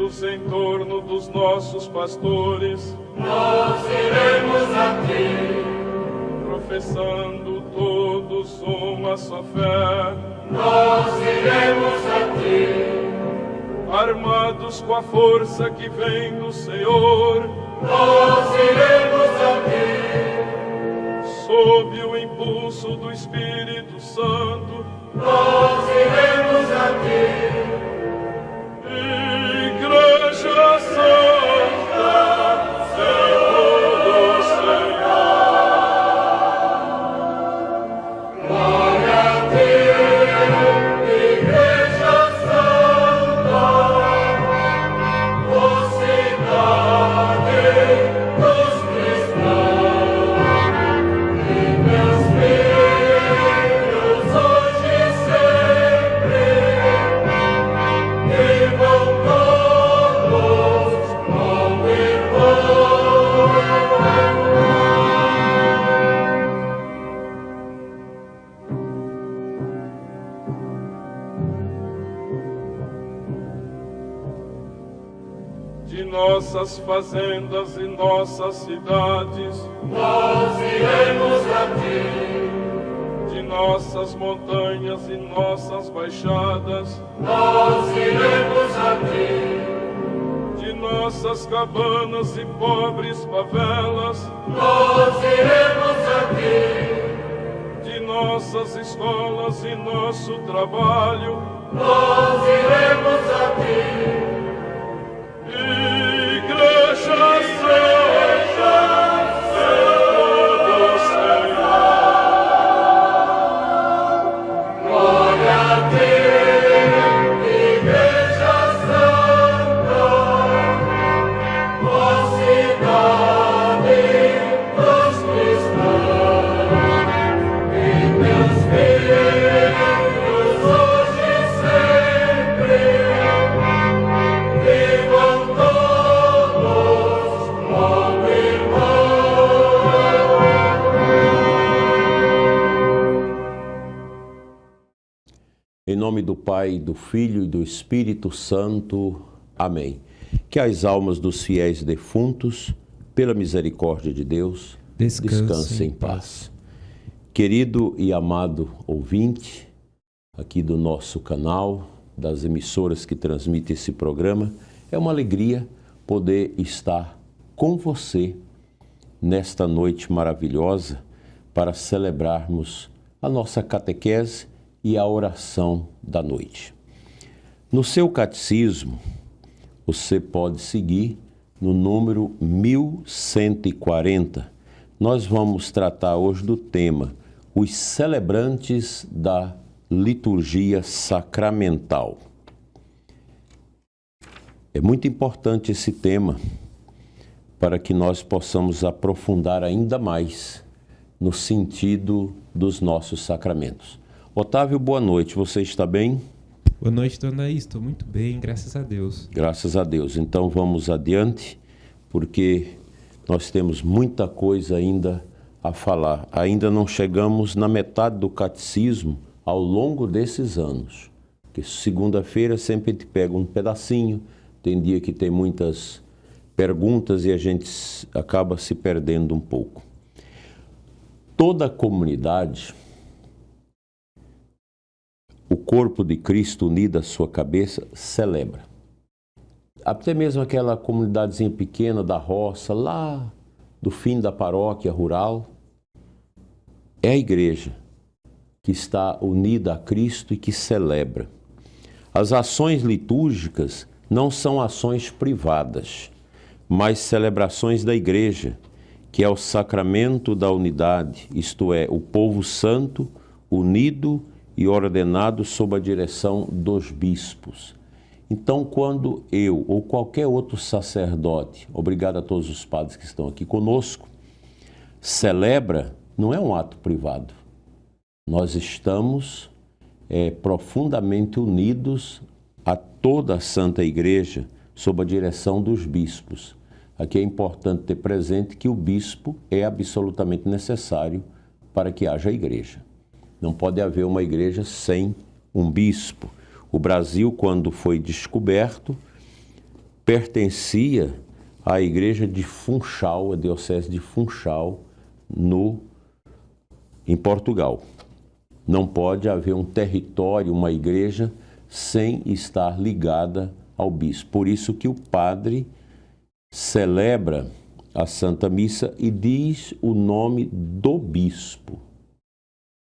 reunidos em torno dos nossos pastores, nós iremos a ti. Professando todos uma só fé, nós iremos a ti. Armados com a força que vem do Senhor, nós iremos a ti. Sob o impulso do Espírito Santo, nós iremos a ti. Igreja Santa, Senhor do Senhor. Glória a ti, Igreja Santa, mocidade dos cristãos, e meus filhos hoje e sempre, vivam todos como irmãos. De nossas fazendas e nossas cidades, Nós iremos a ti. de nossas montanhas e nossas baixadas, Nós iremos a ti. de nossas cabanas e pobres favelas, Nós iremos a ti. de nossas escolas e nosso trabalho, Nós iremos a ti. Igreja Santa, Senhor do Senhor. Glória a ti, Igreja Santa, mocidade dos cristãos, e meus filhos hoje e sempre, vivam todos como irmãos. Em nome do Pai, do Filho e do Espírito Santo. Amém. Que as almas dos fiéis defuntos, pela misericórdia de Deus, descansem em paz. Querido e amado ouvinte, aqui do nosso canal, das emissoras que transmitem esse programa, é uma alegria poder estar com você nesta noite maravilhosa para celebrarmos a nossa catequese e a oração da noite. No seu catecismo, você pode seguir no número 1140. Nós vamos tratar hoje do tema os celebrantes da liturgia sacramental. É muito importante esse tema para que nós possamos aprofundar ainda mais no sentido dos nossos sacramentos. Otávio, boa noite. Você está bem? Boa noite, dona Anaís. Estou muito bem, graças a Deus. Graças a Deus. Então vamos adiante, porque nós temos muita coisa ainda a falar. Ainda não chegamos na metade do catecismo ao longo desses anos. Porque segunda-feira sempre te pega um pedacinho, tem dia que tem muitas perguntas e a gente acaba se perdendo um pouco. Toda a comunidade, o corpo de Cristo unido à sua cabeça, celebra. Até mesmo aquela comunidadezinha pequena da roça, lá do fim da paróquia rural, é a igreja que está unida a Cristo e que celebra. As ações litúrgicas não são ações privadas, mas celebrações da igreja, que é o sacramento da unidade, isto é, o povo santo, unido e ordenado sob a direção dos bispos. Então, quando eu ou qualquer outro sacerdote, obrigado a todos os padres que estão aqui conosco, celebra, não é um ato privado. Nós estamos profundamente unidos a toda a Santa Igreja sob a direção dos bispos. Aqui é importante ter presente que o bispo é absolutamente necessário para que haja igreja. Não pode haver uma igreja sem um bispo. O Brasil, quando foi descoberto, pertencia à igreja de Funchal, a diocese de Funchal, em Portugal. Não pode haver um território, uma igreja, sem estar ligada ao bispo. Por isso que o padre celebra a Santa Missa e diz o nome do bispo,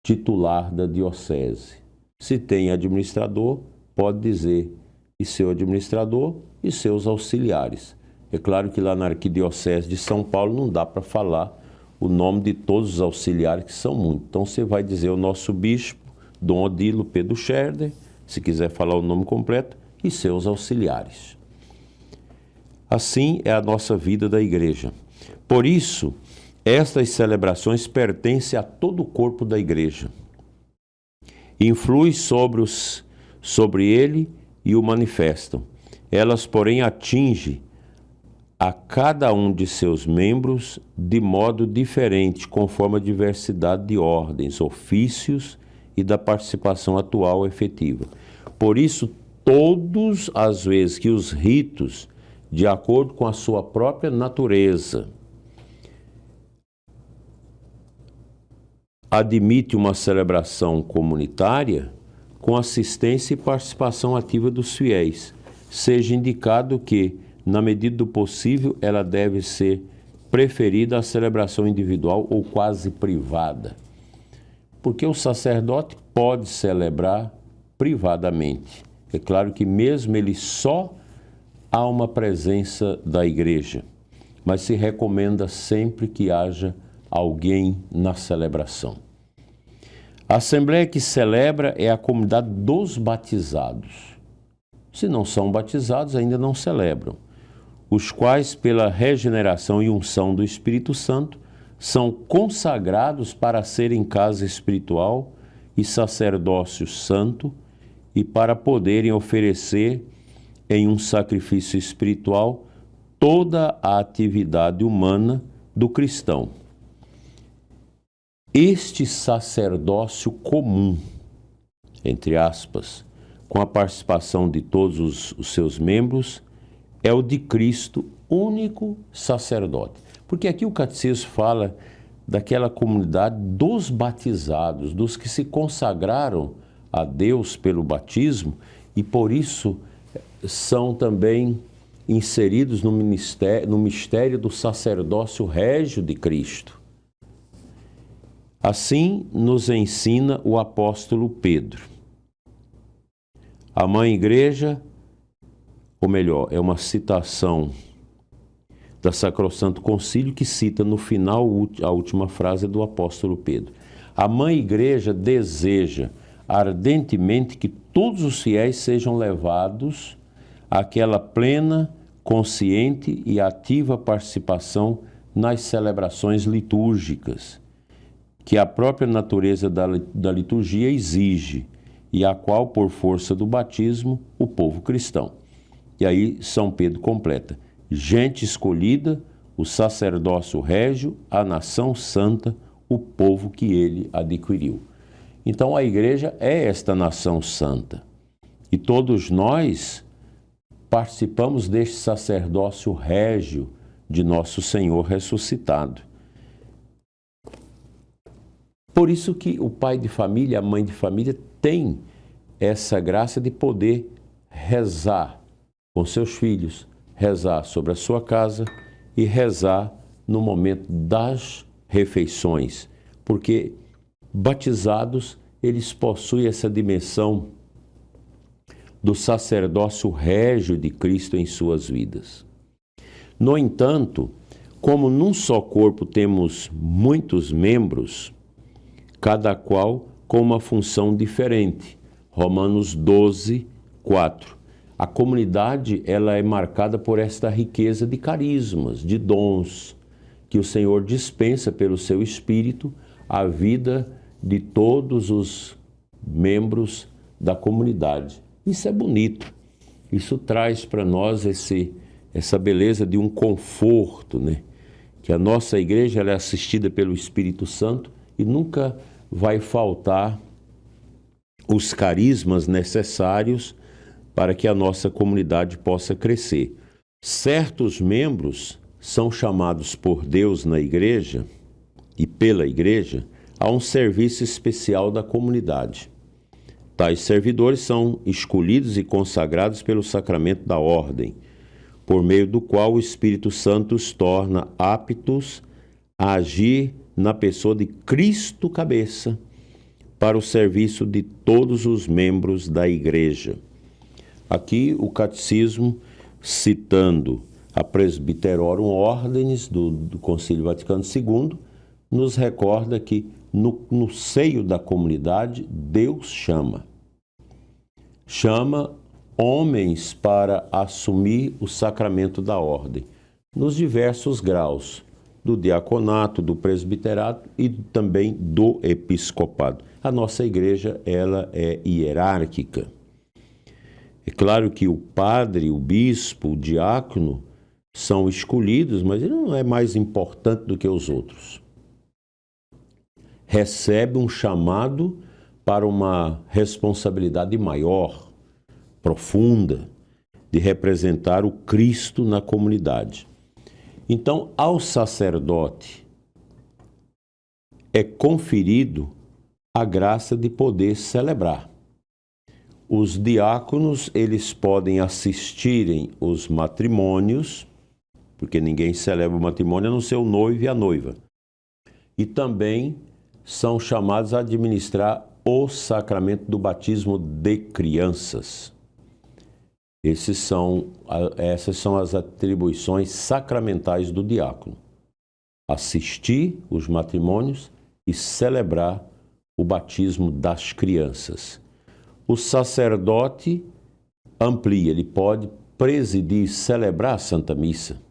titular da diocese. Se tem administrador, pode dizer e seu administrador e seus auxiliares. É claro que lá na Arquidiocese de São Paulo não dá para falar o nome de todos os auxiliares, que são muitos. Então você vai dizer o nosso bispo, Dom Odilo Pedro Scherder, se quiser falar o nome completo, e seus auxiliares. Assim é a nossa vida da igreja. Por isso, estas celebrações pertencem a todo o corpo da igreja. Influem sobre ele e o manifestam. Elas, porém, atingem a cada um de seus membros de modo diferente, conforme a diversidade de ordens, ofícios e da participação atual efetiva. Por isso, todas as vezes que os ritos, de acordo com a sua própria natureza, admite uma celebração comunitária, com assistência e participação ativa dos fiéis, seja indicado que, na medida do possível, ela deve ser preferida à celebração individual ou quase privada. Porque o sacerdote pode celebrar privadamente. É claro que mesmo ele só há uma presença da igreja, mas se recomenda sempre que haja alguém na celebração. A assembleia que celebra é a comunidade dos batizados. Se não são batizados, ainda não celebram, os quais, pela regeneração e unção do Espírito Santo, são consagrados para serem casa espiritual e sacerdócio santo e para poderem oferecer em um sacrifício espiritual toda a atividade humana do cristão. Este sacerdócio comum, entre aspas, com a participação de todos os seus membros, é o de Cristo, único sacerdote. Porque aqui o catecismo fala daquela comunidade dos batizados, dos que se consagraram a Deus pelo batismo e por isso são também inseridos no mistério do sacerdócio régio de Cristo. Assim nos ensina o apóstolo Pedro. A Mãe Igreja, ou melhor, é uma citação da Sacrosanto Concílio que cita no final a última frase do apóstolo Pedro. A Mãe Igreja deseja ardentemente que todos os fiéis sejam levados àquela plena, consciente e ativa participação nas celebrações litúrgicas, que a própria natureza da liturgia exige e a qual, por força do batismo, o povo cristão. E aí São Pedro completa: gente escolhida, o sacerdócio régio, a nação santa, o povo que ele adquiriu. Então a igreja é esta nação santa. E todos nós participamos deste sacerdócio régio de nosso Senhor ressuscitado. Por isso que o pai de família, a mãe de família tem essa graça de poder rezar com seus filhos, rezar sobre a sua casa e rezar no momento das refeições, porque batizados, eles possuem essa dimensão do sacerdócio régio de Cristo em suas vidas. No entanto, como num só corpo temos muitos membros, cada qual com uma função diferente. Romanos 12, 4. A comunidade ela é marcada por esta riqueza de carismas, de dons, que o Senhor dispensa pelo seu Espírito à vida de todos os membros da comunidade. Isso é bonito. Isso traz para nós essa beleza de um conforto, né? Que a nossa igreja ela é assistida pelo Espírito Santo e nunca vai faltar os carismas necessários para que a nossa comunidade possa crescer. Certos membros são chamados por Deus na igreja e pela igreja a um serviço especial da comunidade. Tais servidores são escolhidos e consagrados pelo sacramento da ordem, por meio do qual o Espírito Santo os torna aptos a agir na pessoa de Cristo cabeça, para o serviço de todos os membros da igreja. Aqui o catecismo, citando a Presbyterorum Ordinis do Concílio Vaticano II, nos recorda que no seio da comunidade Deus chama homens para assumir o sacramento da ordem, nos diversos graus, do diaconato, do presbiterato e também do episcopado. A nossa igreja, ela é hierárquica. É claro que o padre, o bispo, o diácono são escolhidos, mas ele não é mais importante do que os outros. Recebe um chamado para uma responsabilidade maior, profunda, de representar o Cristo na comunidade. Então, ao sacerdote é conferido a graça de poder celebrar. Os diáconos, eles podem assistirem os matrimônios, porque ninguém celebra o matrimônio a não ser o noivo e a noiva. E também são chamados a administrar o sacramento do batismo de crianças. Essas são as atribuições sacramentais do diácono. Assistir os matrimônios e celebrar o batismo das crianças. O sacerdote amplia, ele pode presidir, celebrar a Santa Missa,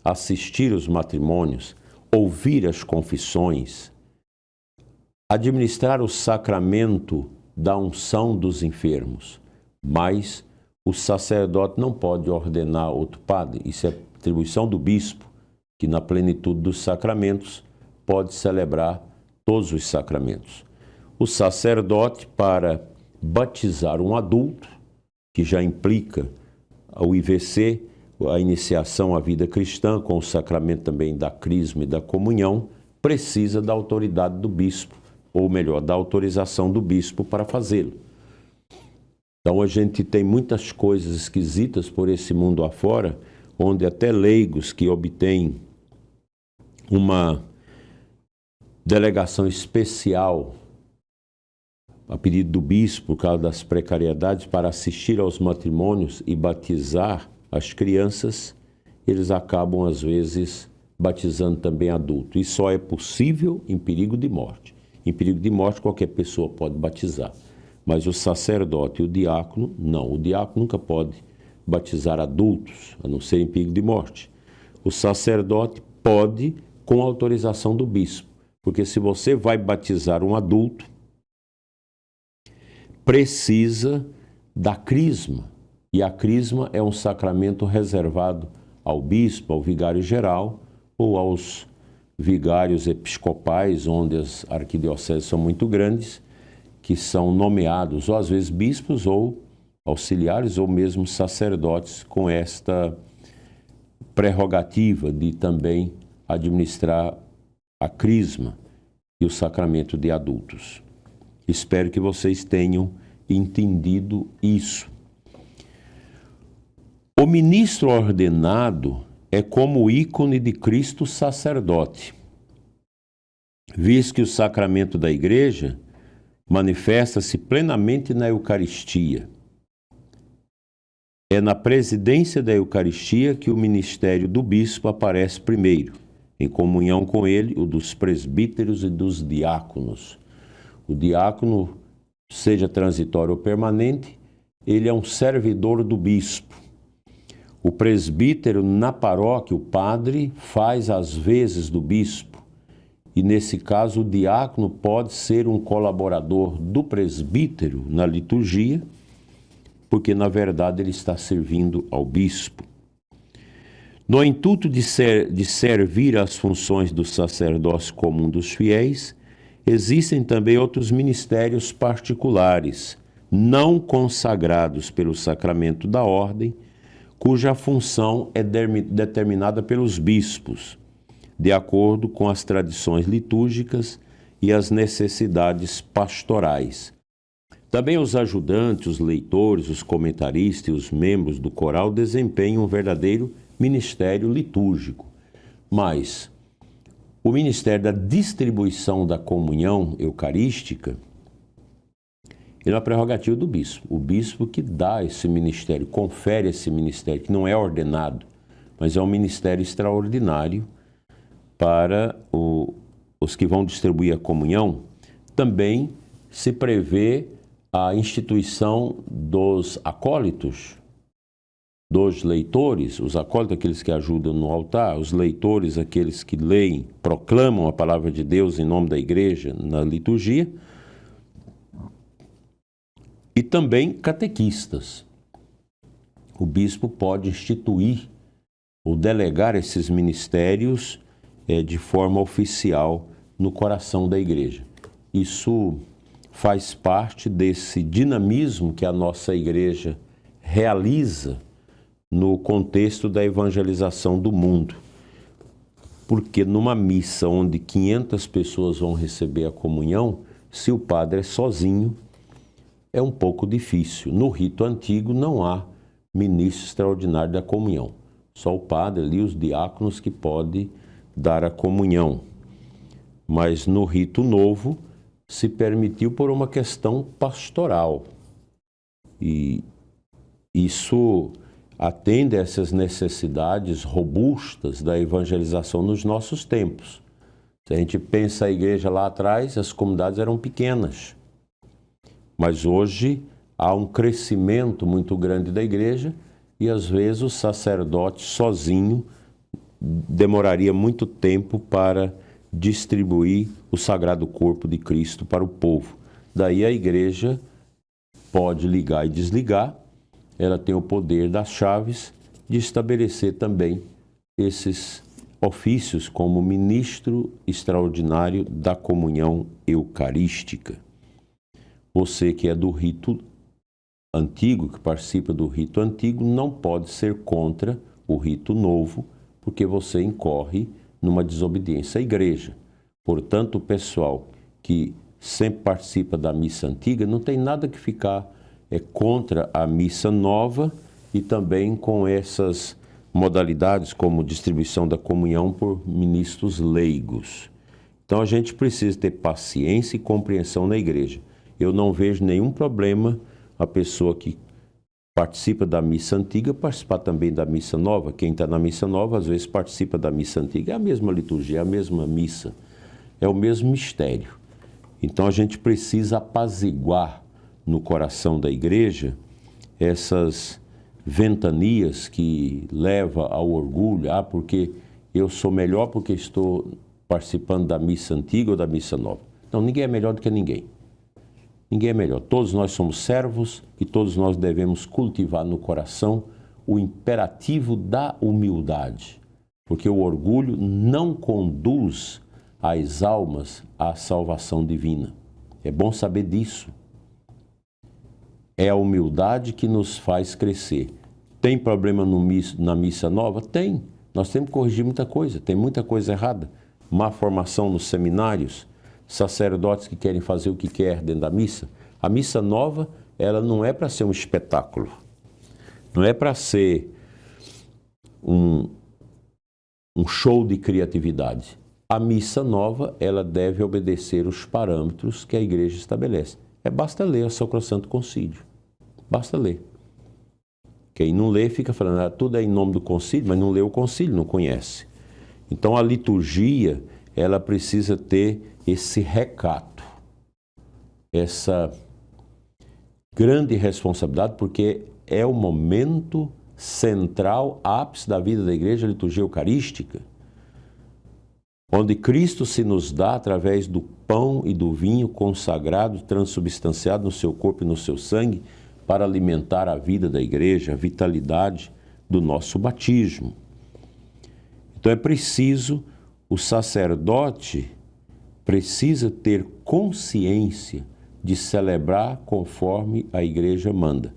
assistir os matrimônios, ouvir as confissões, administrar o sacramento da unção dos enfermos, mas o sacerdote não pode ordenar outro padre. Isso é atribuição do bispo, que na plenitude dos sacramentos pode celebrar todos os sacramentos. O sacerdote, para batizar um adulto, que já implica o IVC, a iniciação à vida cristã, com o sacramento também da crisma e da comunhão, precisa da autoridade do bispo, ou melhor, da autorização do bispo para fazê-lo. Então a gente tem muitas coisas esquisitas por esse mundo afora, onde até leigos que obtêm uma delegação especial a pedido do bispo, por causa das precariedades, para assistir aos matrimônios e batizar as crianças, eles acabam às vezes batizando também adultos. E só é possível em perigo de morte. Em perigo de morte qualquer pessoa pode batizar. Mas o sacerdote e o diácono, não. O diácono nunca pode batizar adultos, a não ser em perigo de morte. O sacerdote pode com autorização do bispo. Porque se você vai batizar um adulto, precisa da crisma. E a crisma é um sacramento reservado ao bispo, ao vigário geral ou aos vigários episcopais, onde as arquidioceses são muito grandes, que são nomeados, ou às vezes bispos, ou auxiliares, ou mesmo sacerdotes, com esta prerrogativa de também administrar a crisma e o sacramento de adultos. Espero que vocês tenham entendido isso. O ministro ordenado é como o ícone de Cristo sacerdote, visto que o sacramento da igreja manifesta-se plenamente na Eucaristia. É na presidência da Eucaristia que o ministério do bispo aparece primeiro, em comunhão com ele, o dos presbíteros e dos diáconos. O diácono, seja transitório ou permanente, ele é um servidor do bispo. O presbítero na paróquia, o padre, faz as vezes do bispo. E nesse caso, o diácono pode ser um colaborador do presbítero na liturgia, porque na verdade ele está servindo ao bispo. No intuito de servir às funções do sacerdócio comum dos fiéis, existem também outros ministérios particulares, não consagrados pelo sacramento da ordem, cuja função é determinada pelos bispos, de acordo com as tradições litúrgicas e as necessidades pastorais. Também os ajudantes, os leitores, os comentaristas e os membros do coral desempenham um verdadeiro ministério litúrgico. Mas o ministério da distribuição da comunhão eucarística é uma prerrogativa do bispo. O bispo que dá esse ministério, confere esse ministério, que não é ordenado, mas é um ministério extraordinário para os que vão distribuir a comunhão. Também se prevê a instituição dos acólitos, dos leitores, os acólitos, aqueles que ajudam no altar, os leitores, aqueles que leem, proclamam a palavra de Deus em nome da igreja na liturgia, e também catequistas. O bispo pode instituir ou delegar esses ministérios de forma oficial no coração da igreja. Isso faz parte desse dinamismo que a nossa igreja realiza no contexto da evangelização do mundo. Porque numa missa onde 500 pessoas vão receber a comunhão, se o padre é sozinho, é um pouco difícil. No rito antigo não há ministro extraordinário da comunhão. Só o padre ali, os diáconos que podem dar a comunhão. Mas no rito novo se permitiu por uma questão pastoral. E isso atende a essas necessidades robustas da evangelização nos nossos tempos. Se a gente pensa a igreja lá atrás, as comunidades eram pequenas. Mas hoje há um crescimento muito grande da igreja e às vezes o sacerdote sozinho demoraria muito tempo para distribuir o sagrado corpo de Cristo para o povo. Daí a igreja pode ligar e desligar, ela tem o poder das chaves de estabelecer também esses ofícios como ministro extraordinário da comunhão eucarística. Você que é do rito antigo, que participa do rito antigo, não pode ser contra o rito novo, porque você incorre numa desobediência à igreja. Portanto, o pessoal que sempre participa da missa antiga não tem nada que ficar contra a missa nova e também com essas modalidades como distribuição da comunhão por ministros leigos. Então a gente precisa ter paciência e compreensão na igreja. Eu não vejo nenhum problema a pessoa que participa da missa antiga participar também da missa nova. Quem está na missa nova às vezes participa da missa antiga. É a mesma liturgia, é a mesma missa, é o mesmo mistério. Então a gente precisa apaziguar no coração da igreja essas ventanias que levam ao orgulho, porque eu sou melhor porque estou participando da missa antiga ou da missa nova. Não, ninguém é melhor do que ninguém. Ninguém é melhor. Todos nós somos servos e todos nós devemos cultivar no coração o imperativo da humildade, porque o orgulho não conduz as almas à salvação divina. É bom saber disso. É a humildade que nos faz crescer. Tem problema na missa nova? Tem. Nós temos que corrigir muita coisa. Tem muita coisa errada. Má formação nos seminários, sacerdotes que querem fazer o que quer dentro da missa. A missa nova, ela não é para ser um espetáculo. Não é para ser um show de criatividade. A missa nova, ela deve obedecer os parâmetros que a igreja estabelece. Basta ler o Sacrosanto Concílio. Basta ler. Quem não lê fica falando, tudo é em nome do concílio, mas não lê o concílio, não conhece. Então a liturgia, ela precisa ter esse recato, essa grande responsabilidade, porque é o momento central, ápice da vida da igreja, a liturgia eucarística, onde Cristo se nos dá através do pão e do vinho consagrado, transubstanciado no seu corpo e no seu sangue, para alimentar a vida da igreja, a vitalidade do nosso batismo. Então é preciso, o sacerdote precisa ter consciência de celebrar conforme a igreja manda.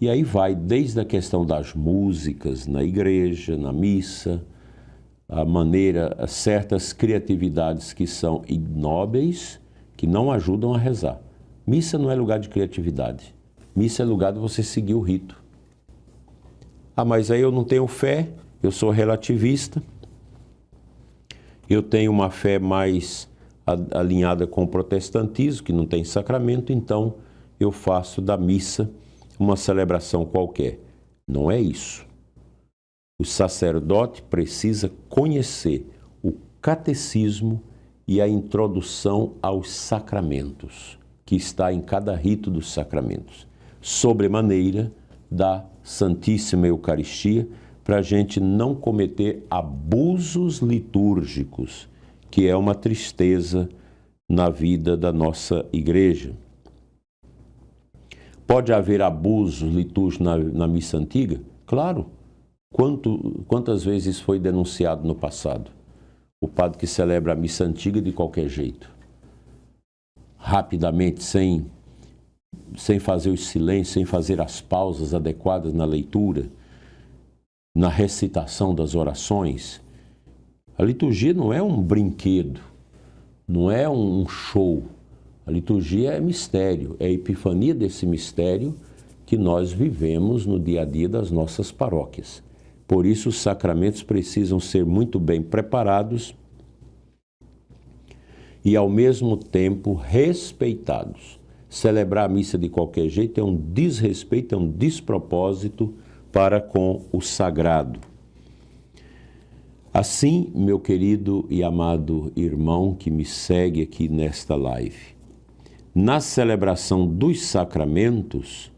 E aí vai desde a questão das músicas na igreja, na missa, a maneira, certas criatividades que são ignóbeis, que não ajudam a rezar. Missa não é lugar de criatividade. Missa é lugar de você seguir o rito. Ah, mas aí eu não tenho fé, eu sou relativista, eu tenho uma fé mais alinhada com o protestantismo, que não tem sacramento, então eu faço da missa uma celebração qualquer. Não é isso. O sacerdote precisa conhecer o catecismo e a introdução aos sacramentos, que está em cada rito dos sacramentos, sobremaneira da Santíssima Eucaristia, para a gente não cometer abusos litúrgicos, que é uma tristeza na vida da nossa igreja. Pode haver abusos litúrgicos na missa antiga? Claro. Quantas vezes foi denunciado no passado? O padre que celebra a missa antiga de qualquer jeito, rapidamente, sem fazer o silêncio, sem fazer as pausas adequadas na leitura, na recitação das orações. A liturgia não é um brinquedo, não é um show. A liturgia é mistério, é a epifania desse mistério que nós vivemos no dia a dia das nossas paróquias. Por isso, os sacramentos precisam ser muito bem preparados e, ao mesmo tempo, respeitados. Celebrar a missa de qualquer jeito é um desrespeito, é um despropósito para com o sagrado. Assim, meu querido e amado irmão que me segue aqui nesta live, na celebração dos sacramentos,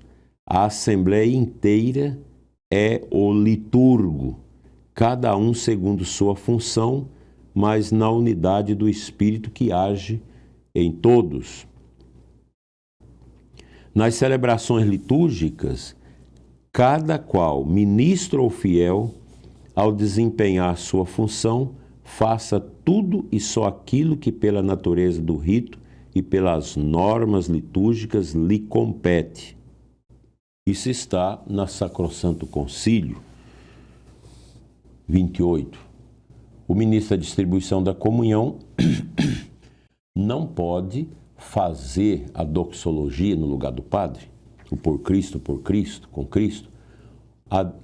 a Assembleia inteira é o liturgo, cada um segundo sua função, mas na unidade do Espírito que age em todos. Nas celebrações litúrgicas, cada qual, ministro ou fiel, ao desempenhar sua função, faça tudo e só aquilo que pela natureza do rito e pelas normas litúrgicas lhe compete. Isso está na Sacrosanto Concílio 28. O ministro da distribuição da comunhão não pode fazer a doxologia no lugar do padre, o por Cristo, com Cristo.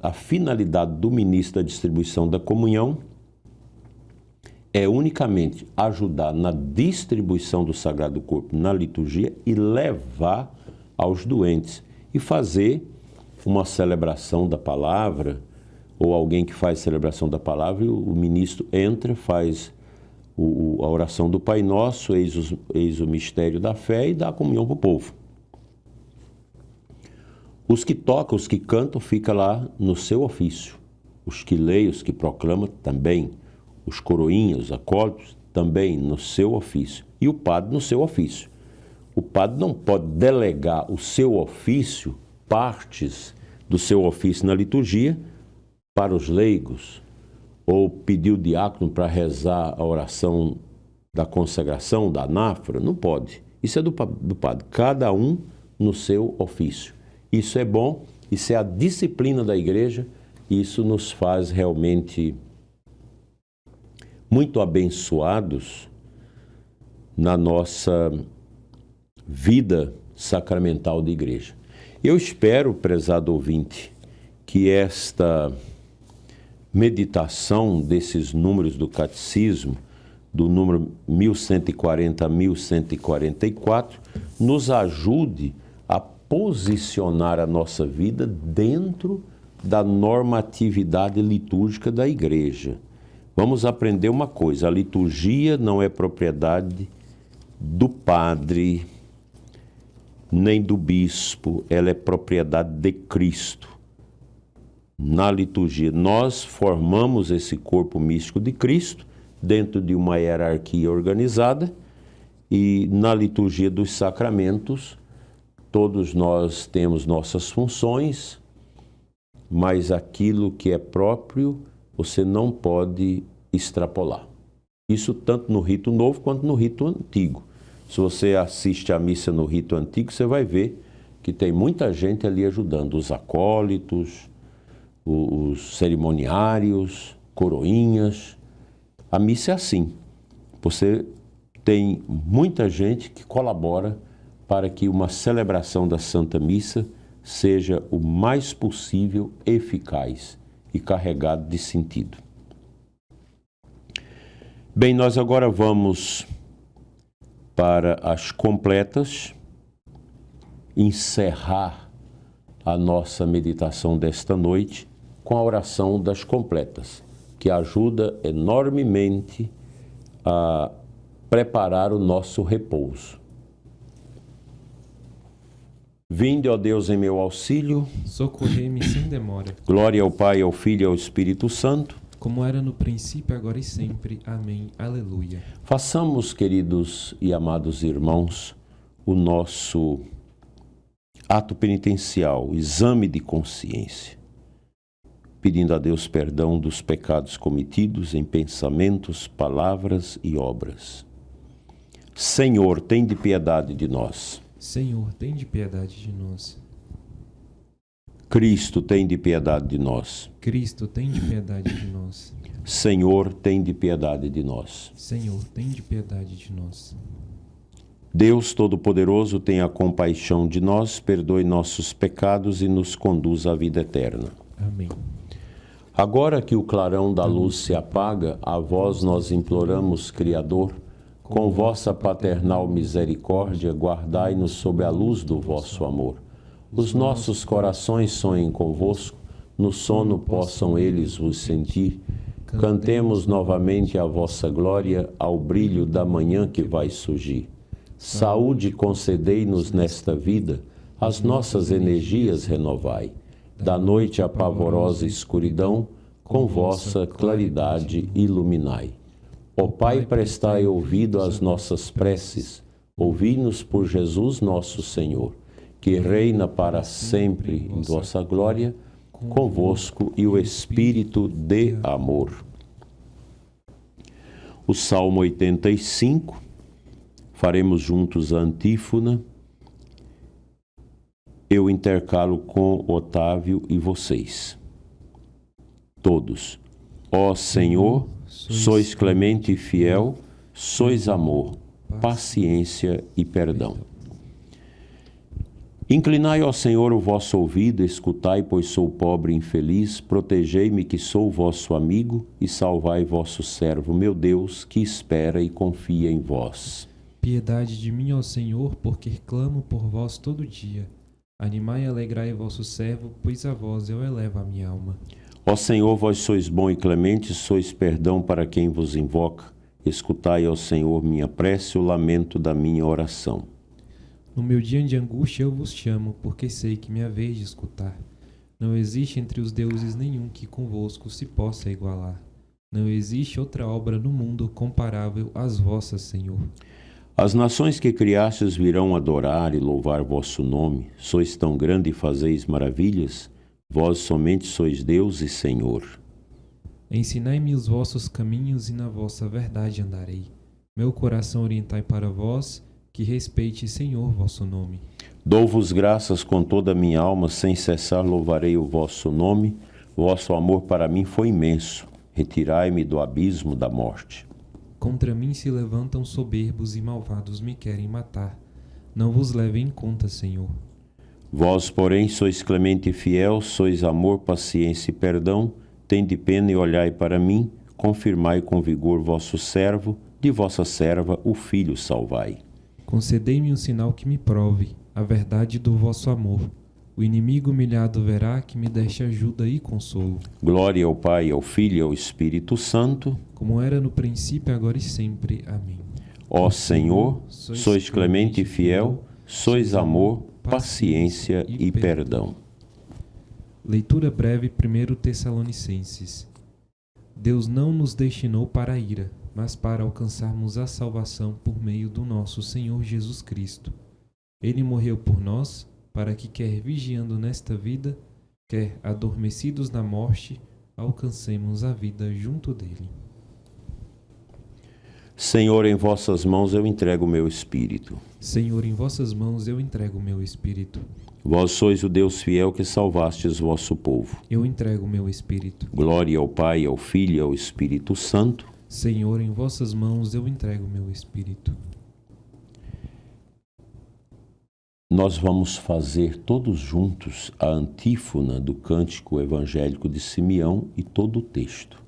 A finalidade do ministro da distribuição da comunhão é unicamente ajudar na distribuição do Sagrado Corpo na liturgia e levar aos doentes e fazer uma celebração da palavra, ou alguém que faz celebração da palavra, e o ministro entra, faz a oração do Pai Nosso, eis o mistério da fé, e dá a comunhão para o povo. Os que tocam, os que cantam, ficam lá no seu ofício. Os que leem, os que proclamam, também. Os coroinhas, os acólitos, também no seu ofício. E o padre no seu ofício. O padre não pode delegar o seu ofício, partes do seu ofício na liturgia, para os leigos, ou pedir o diácono para rezar a oração da consagração, da anáfora. Não pode. Isso é do padre. Cada um no seu ofício. Isso é bom, isso é a disciplina da igreja, isso nos faz realmente muito abençoados na nossa vida sacramental de igreja. Eu espero, prezado ouvinte, que esta meditação desses números do catecismo, do número 1140 a 1144, nos ajude a posicionar a nossa vida dentro da normatividade litúrgica da igreja. Vamos aprender uma coisa: a liturgia não é propriedade do padre, nem do bispo, ela é propriedade de Cristo. Na liturgia, nós formamos esse corpo místico de Cristo dentro de uma hierarquia organizada, e na liturgia dos sacramentos, todos nós temos nossas funções, mas aquilo que é próprio você não pode extrapolar. Isso tanto no rito novo quanto no rito antigo. Se você assiste à missa no rito antigo, você vai ver que tem muita gente ali ajudando, os acólitos, os cerimoniários, coroinhas. A missa é assim. Você tem muita gente que colabora para que uma celebração da Santa Missa seja o mais possível eficaz e carregado de sentido. Bem, nós agora vamos para as completas, encerrar a nossa meditação desta noite com a oração das completas, que ajuda enormemente a preparar o nosso repouso. Vinde, ó Deus, em meu auxílio. Socorrei-me sem demora. Glória ao Pai, ao Filho e ao Espírito Santo. Como era no princípio, agora e sempre. Amém. Aleluia. Façamos, queridos e amados irmãos, o nosso ato penitencial, o exame de consciência, pedindo a Deus perdão dos pecados cometidos em pensamentos, palavras e obras. Senhor, tende piedade de nós. Senhor, tende piedade de nós. Cristo, tende piedade de nós. Cristo, tende piedade de nós. Senhor, tende piedade de nós. Senhor, tende piedade de nós. Deus Todo-Poderoso, tenha compaixão de nós, perdoe nossos pecados e nos conduz à vida eterna. Amém. Agora que o clarão da luz se apaga, a vós nós imploramos, Criador, com vossa paternal misericórdia, guardai-nos sob a luz do vosso amor. Os nossos corações sonhem convosco, no sono possam eles vos sentir. Cantemos novamente a vossa glória ao brilho da manhã que vai surgir. Saúde concedei-nos nesta vida, as nossas energias renovai. Da noite a pavorosa escuridão, com vossa claridade iluminai. Ó Pai, prestai ouvido às nossas preces, ouvi-nos por Jesus nosso Senhor, que reina para sempre em vossa glória, convosco e o Espírito de amor. O Salmo 85, faremos juntos a antífona. Eu intercalo com Otávio e vocês. Todos. Ó Senhor, sois clemente e fiel, sois amor, paciência e perdão. Inclinai, ó Senhor, o vosso ouvido, escutai, pois sou pobre e infeliz, protegei-me que sou vosso amigo e salvai vosso servo, meu Deus, que espera e confia em vós. Piedade de mim, ó Senhor, porque clamo por vós todo dia. Animai e alegrai vosso servo, pois a vós eu elevo a minha alma. Ó Senhor, vós sois bom e clemente, sois perdão para quem vos invoca. Escutai, ó Senhor, minha prece, o lamento da minha oração. No meu dia de angústia eu vos chamo, porque sei que me haveis de escutar. Não existe entre os deuses nenhum que convosco se possa igualar. Não existe outra obra no mundo comparável às vossas, Senhor. As nações que criastes virão adorar e louvar vosso nome. Sois tão grande e fazeis maravilhas. Vós somente sois Deus e Senhor. Ensinai-me os vossos caminhos e na vossa verdade andarei. Meu coração orientai para vós, que respeite, Senhor, vosso nome. Dou-vos graças com toda a minha alma, sem cessar louvarei o vosso nome. Vosso amor para mim foi imenso. Retirai-me do abismo da morte. Contra mim se levantam soberbos e malvados me querem matar. Não vos levem em conta, Senhor. Vós, porém, sois clemente e fiel, sois amor, paciência e perdão. Tende pena e olhai para mim, confirmai com vigor vosso servo, de vossa serva o filho salvai. Concedei-me um sinal que me prove a verdade do vosso amor. O inimigo humilhado verá que me deste ajuda e consolo. Glória ao Pai, ao Filho e ao Espírito Santo, como era no princípio, agora e sempre. Amém. Ó Senhor, sois clemente e fiel, sois amor, paciência e perdão. Leitura breve, 1 Tessalonicenses. Deus não nos destinou para a ira, mas para alcançarmos a salvação por meio do nosso Senhor Jesus Cristo. Ele morreu por nós, para que, quer vigiando nesta vida, quer adormecidos na morte, alcancemos a vida junto dele. Senhor, em vossas mãos eu entrego o meu espírito. Senhor, em vossas mãos eu entrego o meu espírito. Vós sois o Deus fiel que salvastes vosso povo. Eu entrego o meu espírito. Glória ao Pai, ao Filho e ao Espírito Santo. Senhor, em vossas mãos eu entrego o meu espírito. Nós vamos fazer todos juntos a antífona do cântico evangélico de Simeão e todo o texto.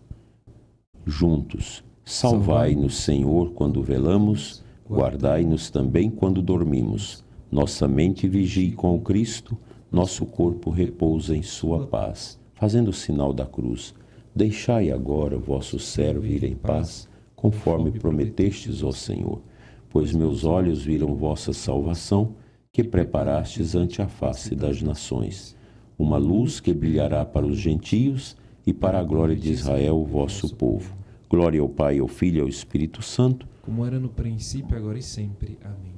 Juntos. Salvai-nos, Senhor, quando velamos, guardai-nos também quando dormimos. Nossa mente vigie com o Cristo, nosso corpo repousa em sua paz. Fazendo o sinal da cruz, deixai agora o vosso servo ir em paz, conforme prometestes, ó Senhor. Pois meus olhos viram vossa salvação, que preparastes ante a face das nações. Uma luz que brilhará para os gentios e para a glória de Israel, vosso povo. Glória ao Pai, ao Filho e ao Espírito Santo, como era no princípio, agora e sempre. Amém.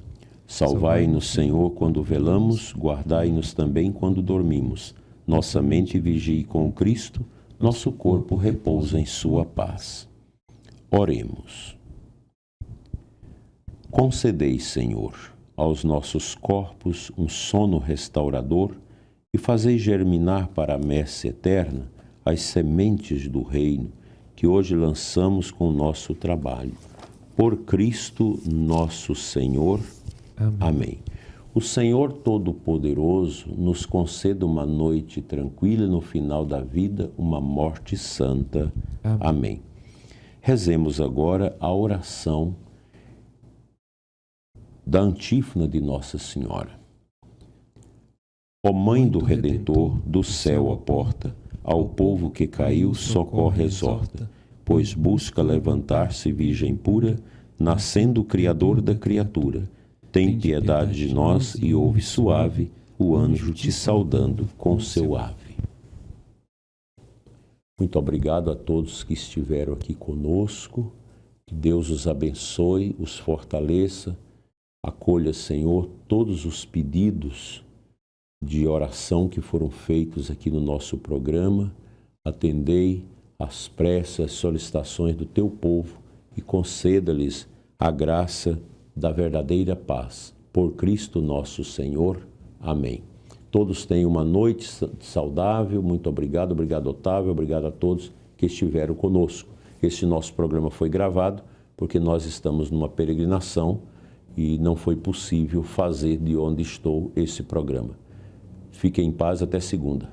Salvai-nos, Senhor, quando velamos, guardai-nos também quando dormimos. Nossa mente vigie com o Cristo, nosso corpo repousa em sua paz. Oremos. Concedei, Senhor, aos nossos corpos um sono restaurador e fazei germinar para a messe eterna as sementes do reino que hoje lançamos com o nosso trabalho. Por Cristo nosso Senhor. Amém. Amém. O Senhor Todo-Poderoso nos conceda uma noite tranquila e no final da vida uma morte santa. Amém. Amém. Rezemos agora a oração da antífona de Nossa Senhora. Ó Mãe do Redentor, do céu a porta, ao povo que caiu socorre e exorta, pois busca levantar-se virgem pura, nascendo o Criador da criatura. Tem piedade de nós e ouve suave o anjo te saudando com seu ave. Muito obrigado a todos que estiveram aqui conosco. Que Deus os abençoe, os fortaleça. Acolha, Senhor, todos os pedidos de oração que foram feitos aqui no nosso programa. Atendei às preces, às solicitações do teu povo e conceda-lhes a graça da verdadeira paz. Por Cristo nosso Senhor. Amém. Todos tenham uma noite saudável. Muito obrigado. Obrigado, Otávio. Obrigado a todos que estiveram conosco. Este nosso programa foi gravado porque nós estamos numa peregrinação e não foi possível fazer de onde estou esse programa. Fiquem em paz até segunda.